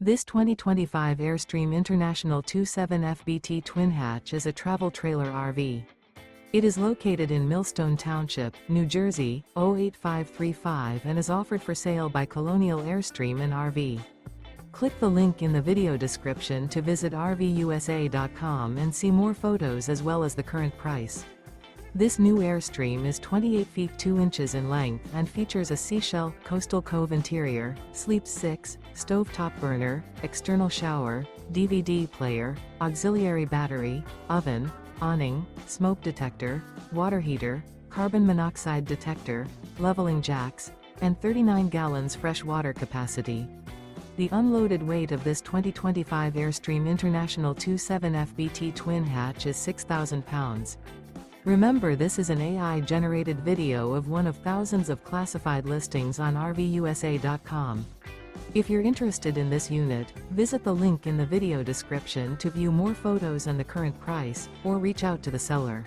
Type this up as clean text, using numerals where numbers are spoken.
This 2025 Airstream International 27FBT twin hatch is a travel trailer RV. It is located in Millstone Township, New Jersey, 08535 and is offered for sale by Colonial Airstream RV. Click the link in the video description to visit RVUSA.com and see more photos as well as the current price. This new Airstream is 28 feet 2 inches in length and features a Seashell, coastal cove interior, sleeps 6, stovetop burner, external shower, DVD player, auxiliary battery, oven, awning, smoke detector, water heater, carbon monoxide detector, leveling jacks, and 39 gallons fresh water capacity. The unloaded weight of this 2025 Airstream International 27FBT twin hatch is 6,000 pounds. Remember, this is an AI-generated video of one of thousands of classified listings on RVUSA.com. If you're interested in this unit, visit the link in the video description to view more photos and the current price, or reach out to the seller.